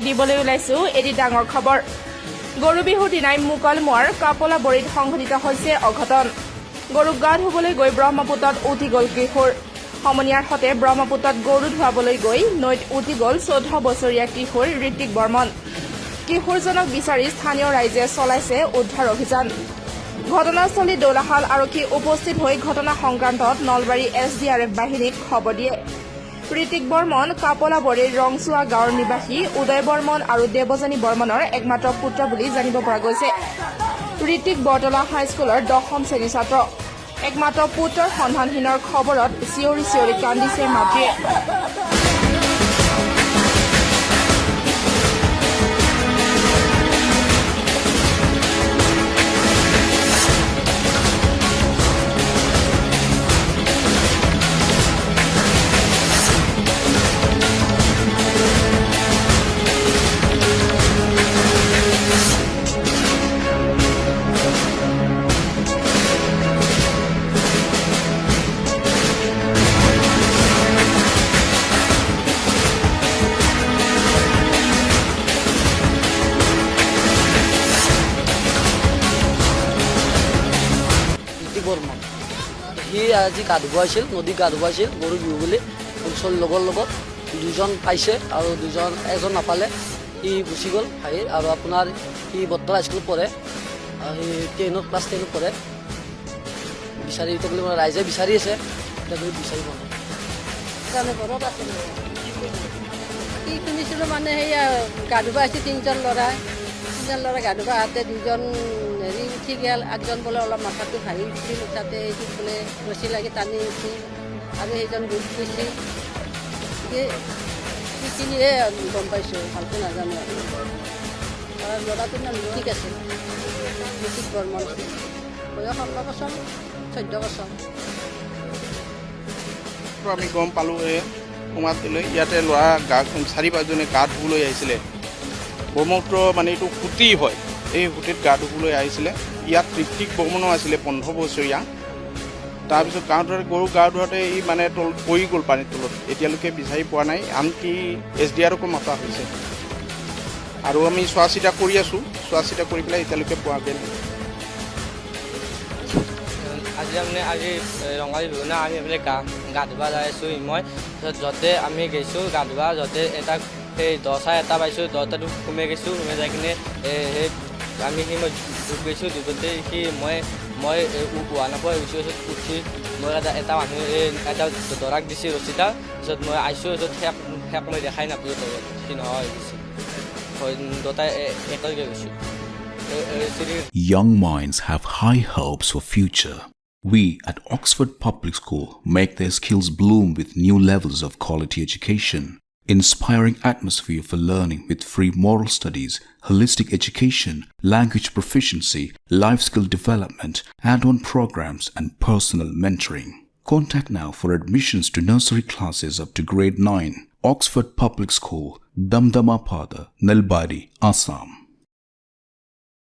দিবলৈ ওলাইছো এটি ডাঙৰ খবৰ গৰু বিহুৰ দিনাই মুকলমুৱাৰ কাপলাবৰীত সংঘটিত হৈছে অঘটন গৰুক গা ধুবলৈ গৈ ব্ৰহ্মপুত্ৰত উঠি গ'ল কিশোৰ সমনীয়াৰ সতে ব্ৰহ্মপুত্ৰত গৰু ধুৱাবলৈ গৈ নৈত উঠি গ'ল 14 বছৰীয়া কিশোৰ ঋতিক বৰ্মন কিশোৰজনক বিচাৰি স্থানীয় ৰাইজে চলাইছে উদ্ধাৰ অভিযান ঘটনাস্থলীত দৌলাশাল আৰক্ষী উপস্থিত হৈ ঘটনা সংক্ৰান্তত নলবাৰী SDRF বাহিনীক খবৰ দিয়ে ঋতিক বৰ্মন কাপলাবৰীৰ ৰংচুৱা গাঁৱৰ নিবাসী উদয় বৰ্মন আৰু দেৱজানী বৰ্মনৰ একমাত্ৰ পুত্ৰ বুলি জানিব পৰা গৈছে ঋতিক বৰতলা হাইস্কুলৰ 10ম শ্ৰেণীৰ ছাত্ৰ একমাত্ৰ পুত্ৰৰ সন্ধানহীনৰ খবৰত চিঞৰি চিঞৰি কান্দিছে মাতৃয়ে বৰ্মন সি আজি গা ধুব আহিছিল নদী গা ধুব আহিছিল গৰু বিহু বুলি অঞ্চল লগৰ লগত দুজন পাইছে আৰু এজন নাপালে সি গুচি গ'ল আহি আৰু আপোনাৰ সি বৰতলা হাইস্কুলত পঢ়ে সি 10 ক্লাছ 10 পঢ়ে বিচাৰি বুলি ৰাইজে বিচাৰি আছে এতিয়া বিচাৰি পোৱা নাই ঘৰত আছে কি শুনিছিলোঁ মানে সেয়া গা ধুব আহিছে তিনিজন ল'ৰা গা ধুব আহোঁতে দুজন হেৰি উঠি গ'ল একজন বোলে অলপ মাথাটো ভাঙি উঠিছিল তাতে এইটো বোলে ৰছী লাগি টানি উঠি আৰু সেইজন ডুব গৈছে সেইখিনিহে গম পাইছোঁ ভালকৈ নাজানো আৰু ল'ৰাটোৰ নাম ঋতিক আছিল ঋতিক বৰ্মন বয়স 16 বছৰ 14 বছৰ আমি গম পালোঁ সমাজলৈ ইয়াতে ল'ৰা 4-5জনে গা ধুবলৈ আহিছিলে ব্ৰহ্মপুত্ৰ মানে এইটো সুঁতি হয় এই সুঁতিত গা ধুবলৈ আহিছিলে ইয়াত ঋতিক বৰ্মনো আছিলে 15 বছৰীয়া তাৰপিছত গৰু গা ধোৱাতে ই মানে পৰি গ'ল পানীৰ তলত এতিয়ালৈকে বিচাৰি পোৱা নাই আনকি SDRFকো মাতা হৈছে আৰু আমি চোৱা চিতা কৰি আছোঁ চোৱা চিতা কৰি পেলাই এতিয়ালৈকে পোৱাগৈ নাই আজি ৰঙালী বিহু না আমি মানে গা ধুব যাই আছোঁ মই য'তে আমি গৈছোঁ গা ধুব য'তে এটা সেই দহা এটা পাইছোঁ 10টাটো সোমাই গৈছোঁ সোমাই যাই কিনে সেই আমি মই ডুব গৈছোঁ ডুবতে মই উহোৱা নাপাই গৈছোঁ উঠি মই এটা মানুহ এটা দৰাক দিছে ৰচিতা তাৰপিছত মই আহিছোঁ শেষ মই দেখাই নাপালোঁ তলত সি নোহোৱা হৈ গৈছে দুটাই একেলগে গৈছোঁ Young minds have high hopes for future. We at Oxford Public School make their skills bloom with new levels of quality education, inspiring atmosphere for learning with free moral studies, holistic education, language proficiency, life skill development, add-on programs and personal mentoring. Contact now for admissions to nursery classes up to grade 9. Oxford Public School, Damdama Pada, Nalbari, Assam.